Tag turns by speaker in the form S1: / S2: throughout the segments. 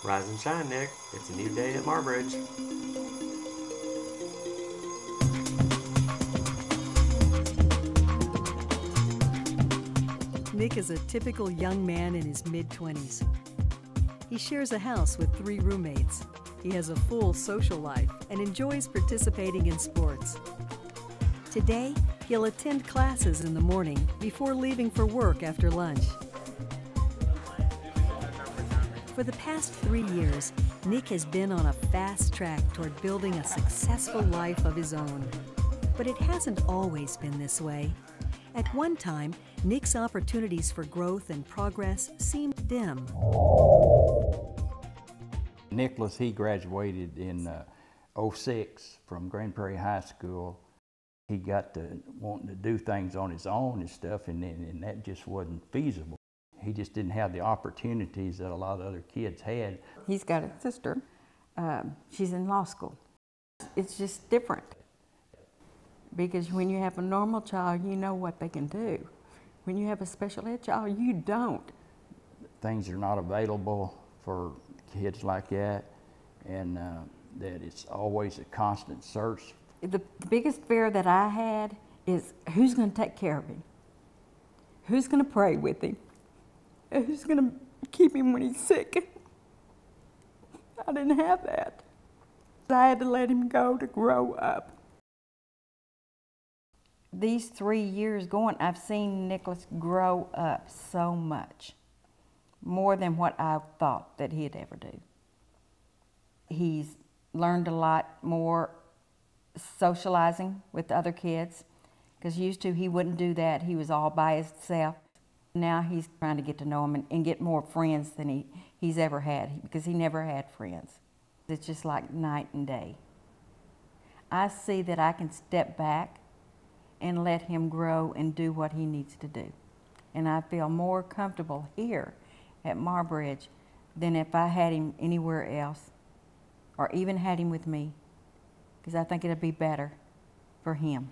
S1: Rise and shine, Nick. It's a new day at Marbridge.
S2: Nick is a typical young man in his mid-20s. He shares a house with 3 roommates. He has a full social life and enjoys participating in sports. Today, he'll attend classes in the morning before leaving for work after lunch. For the past 3 years, Nick has been on a fast track toward building a successful life of his own. But it hasn't always been this way. At one time, Nick's opportunities for growth and progress seemed dim.
S3: Nicholas, he graduated in '06 from Grand Prairie High School. He got to wanting to do things on his own and stuff, and that just wasn't feasible. He just didn't have the opportunities that a lot of other kids had.
S4: He's got a sister. She's in law school. It's just different. Because when you have a normal child, you know what they can do. When you have a special ed child, you don't.
S3: Things are not available for kids like that, and that it's always a constant search.
S4: The biggest fear that I had is who's going to take care of him? Who's going to pray with him? Who's going to keep him when he's sick? I didn't have that. I had to let him go to grow up. These 3 years going, I've seen Nicholas grow up so much, more than what I thought that he'd ever do. He's learned a lot more socializing with other kids, because used to he wouldn't do that. He was all by himself. Now he's trying to get to know him and get more friends than he's ever had, because he never had friends. It's just like night and day. I see that I can step back and let him grow and do what he needs to do. And I feel more comfortable here at Marbridge than if I had him anywhere else, or even had him with me, because I think it'd be better for him.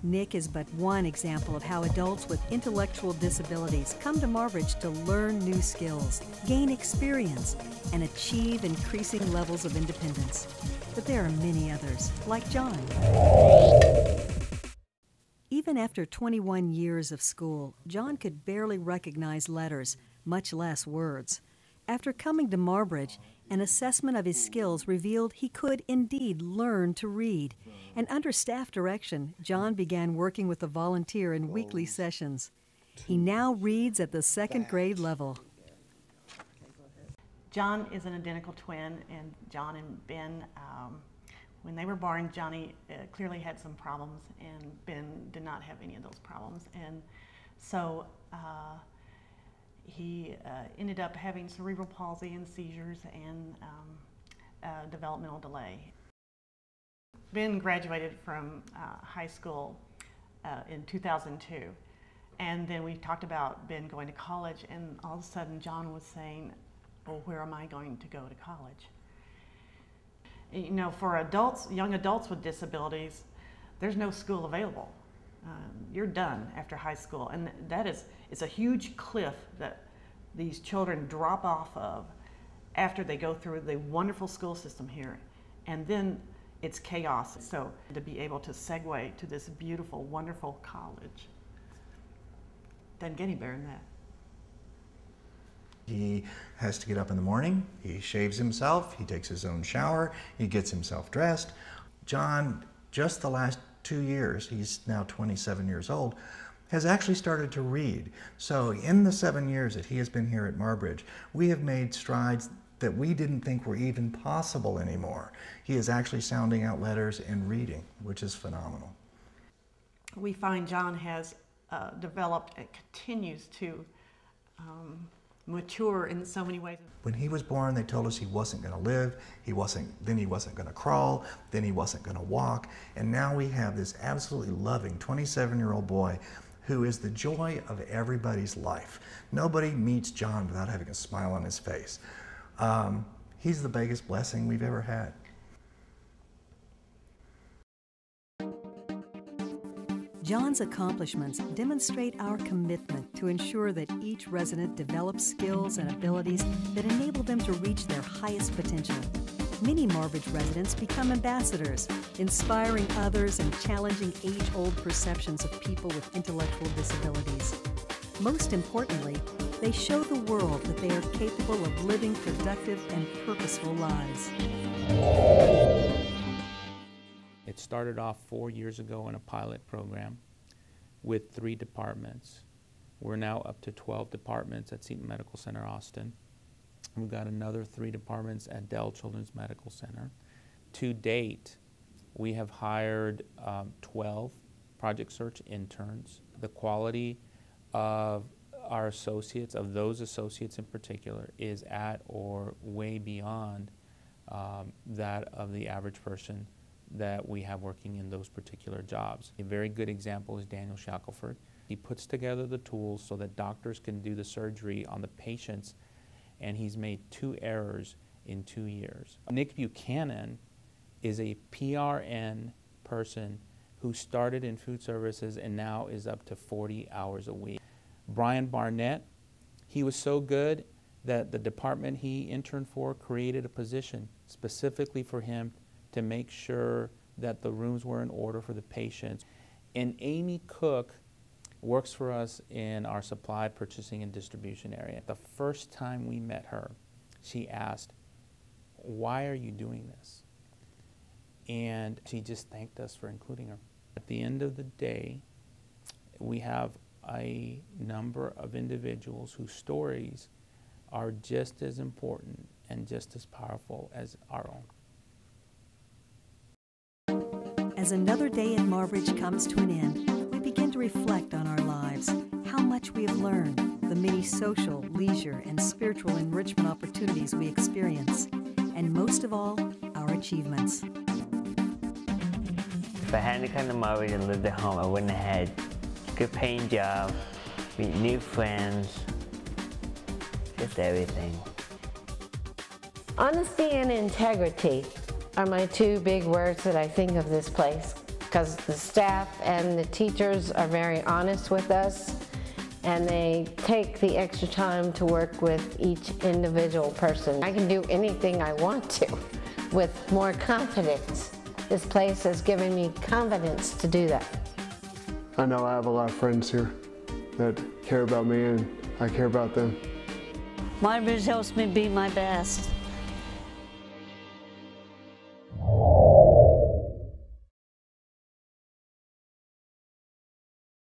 S2: Nick is but one example of how adults with intellectual disabilities come to Marbridge to learn new skills, gain experience, and achieve increasing levels of independence. But there are many others, like John. Even after 21 years of school, John could barely recognize letters, much less words. After coming to Marbridge, an assessment of his skills revealed he could indeed learn to read. And under staff direction, John began working with a volunteer in weekly sessions. He now reads at the 2nd grade level.
S5: John is an identical twin, and John and Ben, when they were born, Johnny clearly had some problems, and Ben did not have any of those problems. And so he ended up having cerebral palsy and seizures and developmental delay. Ben graduated from high school in 2002, and then we talked about Ben going to college, and all of a sudden John was saying, well, where am I going to go to college? You know, for adults, young adults with disabilities, there's no school available. You're done after high school, and it's a huge cliff that these children drop off of after they go through the wonderful school system here, and then it's chaos. So to be able to segue to this beautiful, wonderful college, doesn't get any better than that.
S6: He has to get up in the morning, he shaves himself, he takes his own shower, he gets himself dressed. John, just the last 2 years, he's now 27 years old, has actually started to read. So in the 7 years that he has been here at Marbridge, we have made strides that we didn't think were even possible anymore. He is actually sounding out letters and reading, which is phenomenal.
S5: We find John has developed and continues to mature in so many ways.
S6: When he was born, they told us he wasn't going to live, then he wasn't going to crawl, then he wasn't going to walk, and now we have this absolutely loving 27-year-old boy who is the joy of everybody's life. Nobody meets John without having a smile on his face. He's the biggest blessing we've ever had.
S2: John's accomplishments demonstrate our commitment to ensure that each resident develops skills and abilities that enable them to reach their highest potential. Many Marbridge residents become ambassadors, inspiring others and challenging age-old perceptions of people with intellectual disabilities. Most importantly, they show the world that they are capable of living productive and purposeful lives.
S7: It started off 4 years ago in a pilot program with 3 departments. We're now up to 12 departments at Seton Medical Center, Austin. We've got another 3 departments at Dell Children's Medical Center. To date, we have hired 12 project search interns. The quality of our associates, of those associates in particular, is at or way beyond that of the average person that we have working in those particular jobs. A very good example is Daniel Shackelford. He puts together the tools so that doctors can do the surgery on the patients, and he's made 2 errors in 2 years. Nick Buchanan is a PRN person who started in food services and now is up to 40 hours a week. Brian Barnett, he was so good that the department he interned for created a position specifically for him to make sure that the rooms were in order for the patients. And Amy Cook works for us in our supply, purchasing, and distribution area. The first time we met her, she asked, "Why are you doing this?" And she just thanked us for including her. At the end of the day, we have a number of individuals whose stories are just as important and just as powerful as our own.
S2: As another day at Marbridge comes to an end, we begin to reflect on our lives, how much we have learned, the many social, leisure, and spiritual enrichment opportunities we experience, and most of all, our achievements.
S8: If I hadn't come to Marbridge and lived at home, I wouldn't have had a good paying job, meet new friends, just everything.
S9: Honesty and integrity are my 2 big words that I think of this place, because the staff and the teachers are very honest with us, and they take the extra time to work with each individual person. I can do anything I want to with more confidence. This place has given me confidence to do that.
S10: I know I have a lot of friends here that care about me, and I care about them.
S11: Marbridge helps me be my best.